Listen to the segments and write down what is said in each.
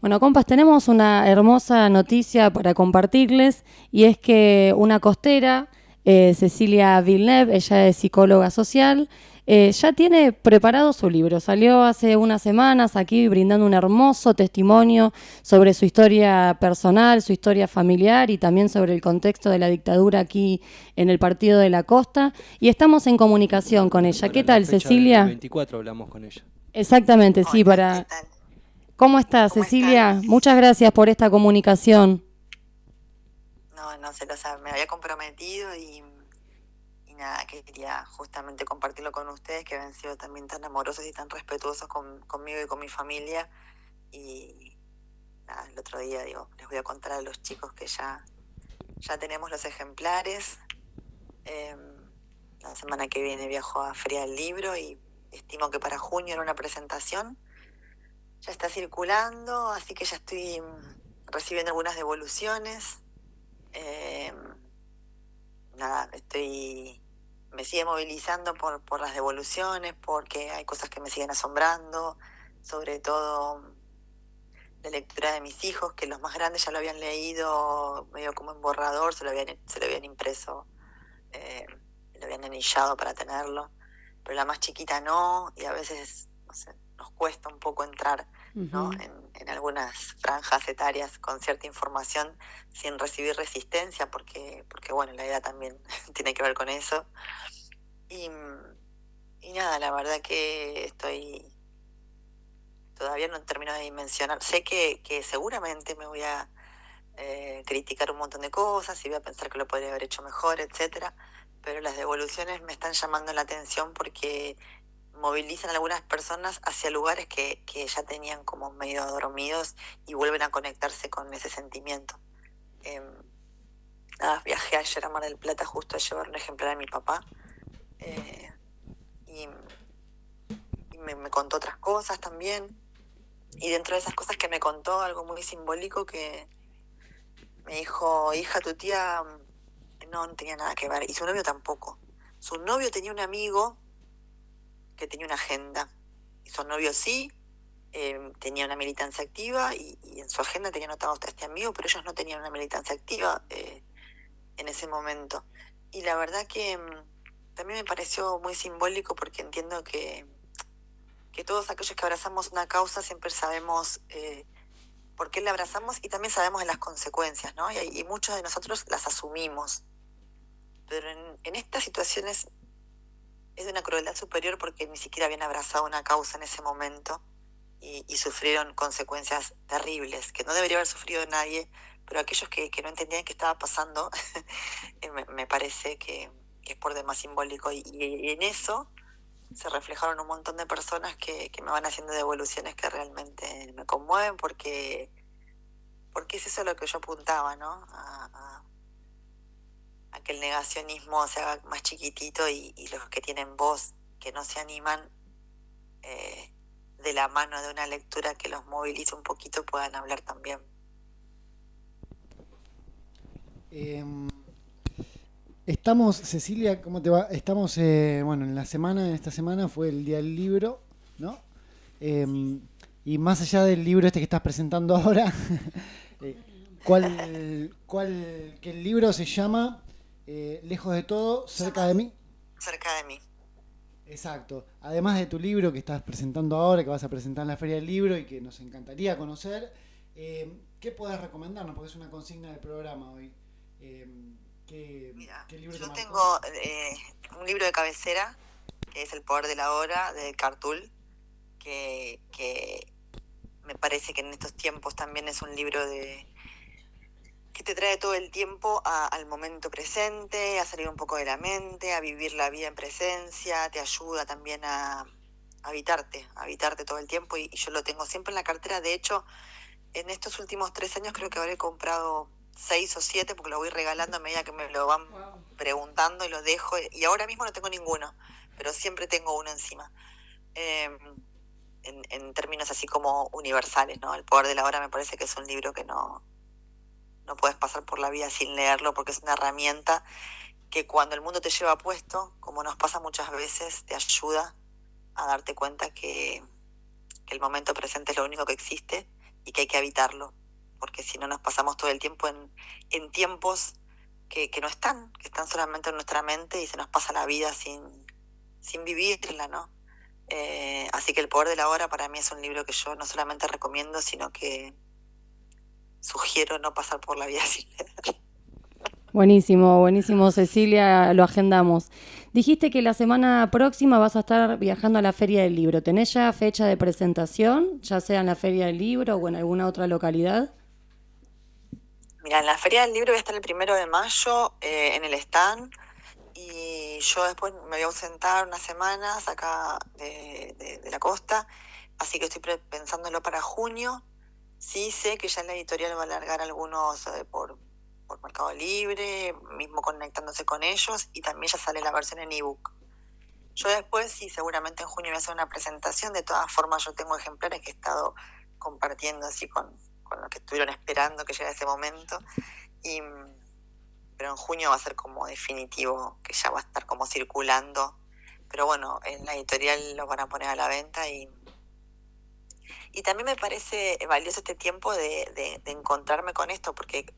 Bueno, compas, tenemos una hermosa noticia para compartirles y es que una costera, Cecilia Villeneuve, ella es psicóloga social, ya tiene preparado su libro. Salió hace unas semanas aquí brindando un hermoso testimonio sobre su historia personal, su historia familiar y también sobre el contexto de la dictadura aquí en el Partido de la Costa. Y estamos en comunicación con ella. Para ¿Qué la tal, fecha del Cecilia? 24 hablamos con ella. Exactamente, sí, Hola, ¿qué para... tal? ¿Cómo estás, ¿Cómo están? Cecilia? Muchas gracias por esta comunicación. No se lo sabe, me había comprometido y nada, quería justamente compartirlo con ustedes, que habían sido también tan amorosos y tan respetuosos conmigo y con mi familia. Y nada, el otro día digo, les voy a contar a los chicos que ya tenemos los ejemplares. Eh, la semana que viene viajo a Feria del Libro y estimo que para junio era una presentación. Ya está circulando, así que ya estoy recibiendo algunas devoluciones. Eh, nada, me sigue movilizando por las devoluciones, porque hay cosas que me siguen asombrando, sobre todo la lectura de mis hijos, que los más grandes ya lo habían leído medio como en borrador, se lo habían impreso, eh, lo habían anillado para tenerlo, pero la más chiquita no, y a veces, no sé, nos cuesta un poco entrar, ¿no? Ujú. en algunas franjas etarias con cierta información sin recibir resistencia, porque bueno, la edad también tiene que ver con eso. Y, y nada, la verdad que todavía no termino de dimensionar. Sé que seguramente me voy a criticar un montón de cosas y voy a pensar que lo podría haber hecho mejor, etcétera, pero las devoluciones me están llamando la atención porque movilizan a algunas personas hacia lugares que ya tenían como medio dormidos y vuelven a conectarse con ese sentimiento. Eh, Viajé ayer a Mar del Plata justo a llevar un ejemplar a mi papá, eh, y, y me contó otras cosas también. Y dentro de esas cosas que me contó, algo muy simbólico que me dijo, hija, tu tía no tenía nada que ver, y su novio tampoco. Su novio tenía un amigo que tenía una agenda, y su novio sí, tenía una militancia activa y en su agenda tenía anotado a este amigo, pero ellos no tenían una militancia activa en ese momento. Y la verdad que también me pareció muy simbólico porque entiendo que todos aquellos que abrazamos una causa siempre sabemos por qué la abrazamos y también sabemos de las consecuencias, ¿no? Y muchos de nosotros las asumimos. Pero en estas situaciones es de una crueldad superior porque ni siquiera habían abrazado una causa en ese momento y sufrieron consecuencias terribles, que no debería haber sufrido nadie, pero aquellos que no entendían qué estaba pasando, me parece que es por demás simbólico. Y en eso se reflejaron un montón de personas que me van haciendo devoluciones que realmente me conmueven porque es eso a lo que yo apuntaba, ¿no? A que el negacionismo se haga más chiquitito y los que tienen voz, que no se animan, eh, de la mano de una lectura que los movilice un poquito, puedan hablar también. Em, Estamos, Cecilia, ¿cómo te va? Estamos, bueno, en esta semana fue el Día del Libro, ¿no? Y más allá del libro este que estás presentando ahora, eh, que el libro se llama Lejos de todo, cerca de mí? Cerca de mí. Exacto. Además de tu libro que estás presentando ahora, que vas a presentar en la Feria del Libro y que nos encantaría conocer, ¿qué podés recomendarnos? Porque es una consigna del programa hoy. Eh, Mira, ¿Qué libro te yo marcó? tengo un libro de cabecera, que es El poder de la hora, de Cartul, que me parece que en estos tiempos también es un libro que te trae todo el tiempo al momento presente, a salir un poco de la mente, a vivir la vida en presencia, te ayuda también a habitarte todo el tiempo y yo lo tengo siempre en la cartera. De hecho, en estos últimos 3 años creo que habré comprado 6 o 7 porque lo voy regalando a medida que me lo van preguntando y lo dejo. Y ahora mismo no tengo ninguno, pero siempre tengo uno encima. Eh, en términos así como universales, ¿no? El poder de la hora me parece que es un libro que no puedes pasar por la vida sin leerlo porque es una herramienta que cuando el mundo te lleva puesto, como nos pasa muchas veces, te ayuda a darte cuenta que el momento presente es lo único que existe que hay que evitarlo, porque si no nos pasamos todo el tiempo en tiempos que no están, que están solamente en nuestra mente y se nos pasa la vida sin vivirla, ¿no? Así que El poder de la hora para mí es un libro que yo no solamente recomiendo, sino que sugiero no pasar por la vida sin leer. Buenísimo, buenísimo, Cecilia, lo agendamos. Dijiste que la semana próxima vas a estar viajando a la Feria del Libro. ¿Tenés ya fecha de presentación, ya sea en la Feria del Libro o en alguna otra localidad? Mira, en la Feria del Libro voy a estar el 1 de mayo en el stand, y yo después me voy a ausentar unas semanas acá de la costa, así que estoy pensándolo para junio. Sí sé que ya la editorial va a largar algunos por Mercado Libre, mismo conectándose con ellos, y también ya sale la versión en ebook. Yo después, sí, seguramente en junio voy a hacer una presentación. De todas formas, yo tengo ejemplares que he estado compartiendo así con los que estuvieron esperando que llegue ese momento. Pero en junio va a ser como definitivo, que ya va a estar como circulando. Pero bueno, en la editorial lo van a poner a la venta, y también me parece valioso este tiempo de encontrarme con esto, porque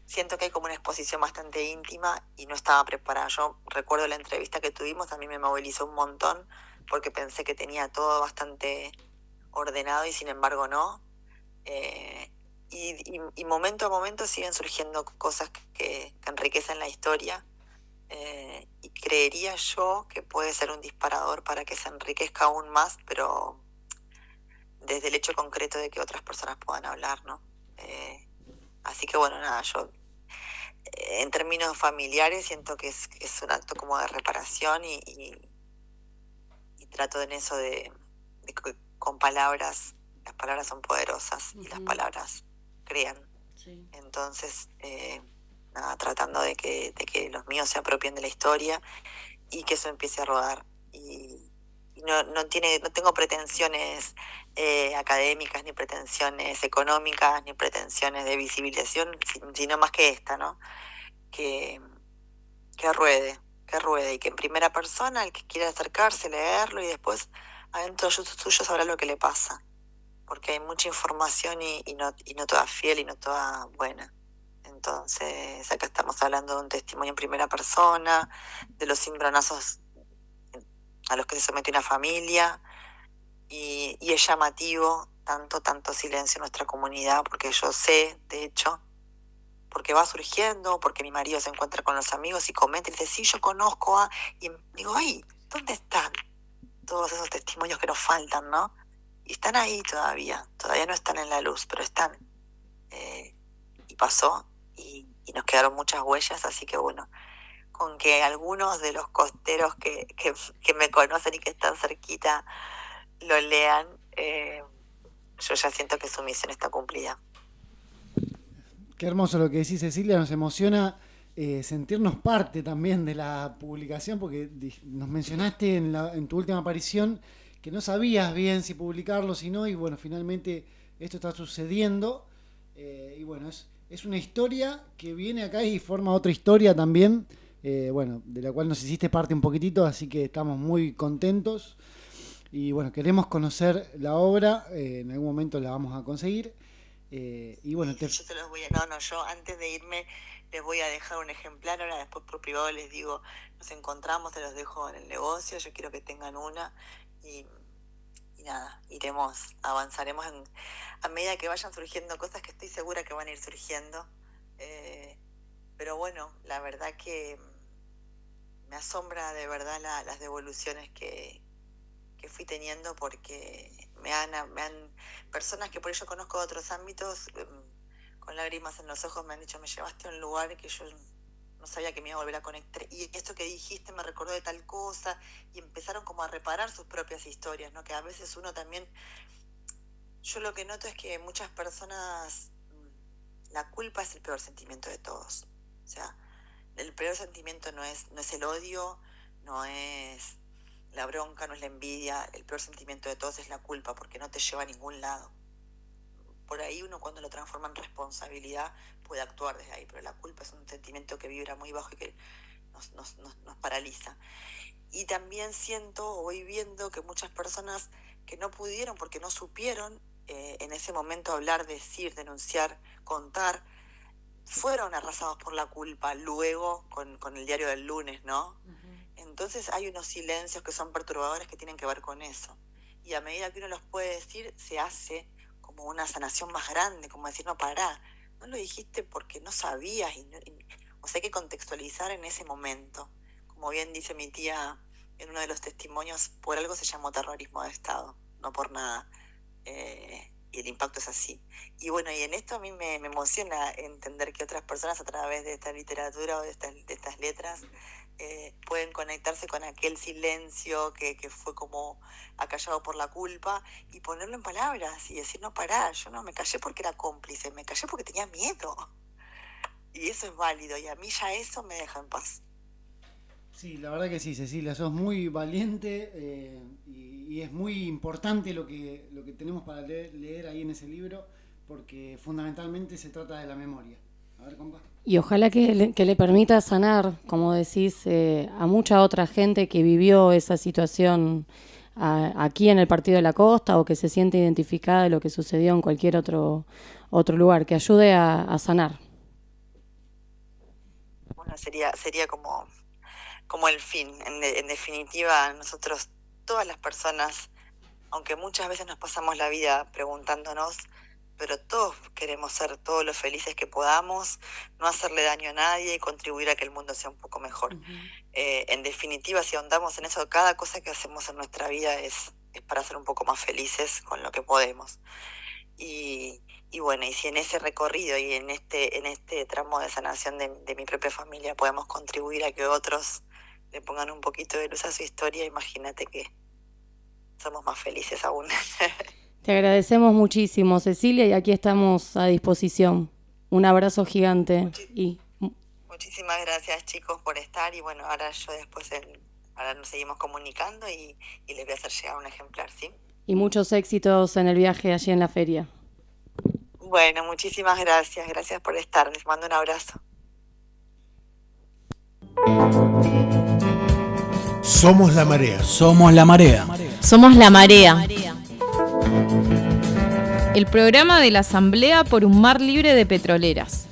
siento que hay como una exposición bastante íntima y no estaba preparada. Yo recuerdo la entrevista que tuvimos, a mí me movilizó un montón porque pensé que tenía todo bastante ordenado y sin embargo no. Y momento a momento siguen surgiendo cosas que enriquecen la historia, y creería yo que puede ser un disparador para que se enriquezca aún más, pero desde el hecho concreto de que otras personas puedan hablar, ¿no? Así que bueno, nada, yo en términos familiares siento que es un acto como de reparación, y trato en eso de con palabras, las palabras son poderosas y las palabras crean. Sí. Entonces, nada, tratando de que los míos se apropien de la historia y que eso empiece a rodar. Y no tengo pretensiones académicas, ni pretensiones económicas, ni pretensiones de visibilización, sino más que esta, ¿no? Que ruede, y que en primera persona el que quiera acercarse, leerlo, y después adentro suyo sabrá lo que le pasa, porque hay mucha información y no toda fiel y no toda buena. Entonces acá estamos hablando de un testimonio en primera persona, de los cimbronazos a los que se sometió una familia, y es llamativo tanto silencio en nuestra comunidad, porque yo sé, de hecho, porque va surgiendo, porque mi marido se encuentra con los amigos y comenta y dice, sí, yo conozco a... Y digo, ay, ¿dónde están todos esos testimonios que nos faltan, no? Y están ahí todavía no están en la luz, pero están. Y pasó, y nos quedaron muchas huellas, así que bueno, con que algunos de los costeros que me conocen y que están cerquita lo lean, yo ya siento que su misión está cumplida. Qué hermoso lo que decís, Cecilia, nos emociona sentirnos parte también de la publicación, porque nos mencionaste en tu última aparición que no sabías bien si publicarlo, si no, y bueno, finalmente esto está sucediendo, y bueno, es una historia que viene acá y forma otra historia también, bueno, de la cual nos hiciste parte un poquitito, así que estamos muy contentos, y bueno, queremos conocer la obra, en algún momento la vamos a conseguir. Y bueno, yo te los voy a... yo antes de irme les voy a dejar un ejemplar, ahora después por privado les digo, nos encontramos, se los dejo en el negocio, yo quiero que tengan una, y nada, avanzaremos a medida que vayan surgiendo cosas que estoy segura que van a ir surgiendo, pero bueno, la verdad que me asombra de verdad las devoluciones que fui teniendo, porque me han personas que por ello conozco de otros ámbitos, con lágrimas en los ojos me han dicho, me llevaste a un lugar que yo no sabía que me iba a volver a conectar, y esto que dijiste me recordó de tal cosa, y empezaron como a reparar sus propias historias, ¿no? Que a veces uno también, yo lo que noto es que muchas personas, la culpa es el peor sentimiento de todos. O sea, el peor sentimiento no es el odio, no es la bronca, no es la envidia, el peor sentimiento de todos es la culpa, porque no te lleva a ningún lado. Por ahí uno, cuando lo transforma en responsabilidad, puede actuar desde ahí, pero la culpa es un sentimiento que vibra muy bajo y que nos paraliza. Y también voy viendo que muchas personas que no pudieron porque no supieron, en ese momento hablar, decir, denunciar, contar, fueron arrasados por la culpa luego con el diario del lunes, ¿no? Entonces hay unos silencios que son perturbadores que tienen que ver con eso. Y a medida que uno los puede decir, se hace como una sanación más grande, como decir, no, pará, no lo dijiste porque no sabías, o sea, hay que contextualizar en ese momento. Como bien dice mi tía en uno de los testimonios, por algo se llamó terrorismo de Estado, no por nada. Y el impacto es así. Y bueno, y en esto a mí me emociona entender que otras personas a través de esta literatura o de estas letras pueden conectarse con aquel silencio que fue como acallado por la culpa y ponerlo en palabras y decir, no, pará, yo no me callé porque era cómplice, me callé porque tenía miedo. Y eso es válido y a mí ya eso me deja en paz. Sí, la verdad que sí, Cecilia, sos muy valiente y es muy importante lo que tenemos para leer ahí en ese libro, porque fundamentalmente se trata de la memoria. A ver, compa. Y ojalá que le permita sanar, como decís, a mucha otra gente que vivió esa situación aquí en el Partido de la Costa o que se siente identificada de lo que sucedió en cualquier otro lugar, que ayude a sanar. Bueno, sería como el fin. En definitiva, nosotros, todas las personas, aunque muchas veces nos pasamos la vida preguntándonos, pero todos queremos ser todos lo felices que podamos, no hacerle daño a nadie y contribuir a que el mundo sea un poco mejor. Uh-huh. En definitiva, si ahondamos en eso, cada cosa que hacemos en nuestra vida es para ser un poco más felices con lo que podemos. Y bueno, y si en ese recorrido y en este tramo de sanación de mi propia familia podemos contribuir a que otros le pongan un poquito de luz a su historia, imagínate que somos más felices aún. Te agradecemos muchísimo, Cecilia, y aquí estamos a disposición. Un abrazo gigante. Muchísimas gracias, chicos, por estar. Y bueno, ahora yo después ahora nos seguimos comunicando y les voy a hacer llegar un ejemplar, ¿sí? Y muchos éxitos en el viaje allí en la feria. Bueno, muchísimas gracias. Gracias por estar. Les mando un abrazo. Somos la marea. Somos la marea. Somos la marea. El programa de la Asamblea por un mar libre de petroleras.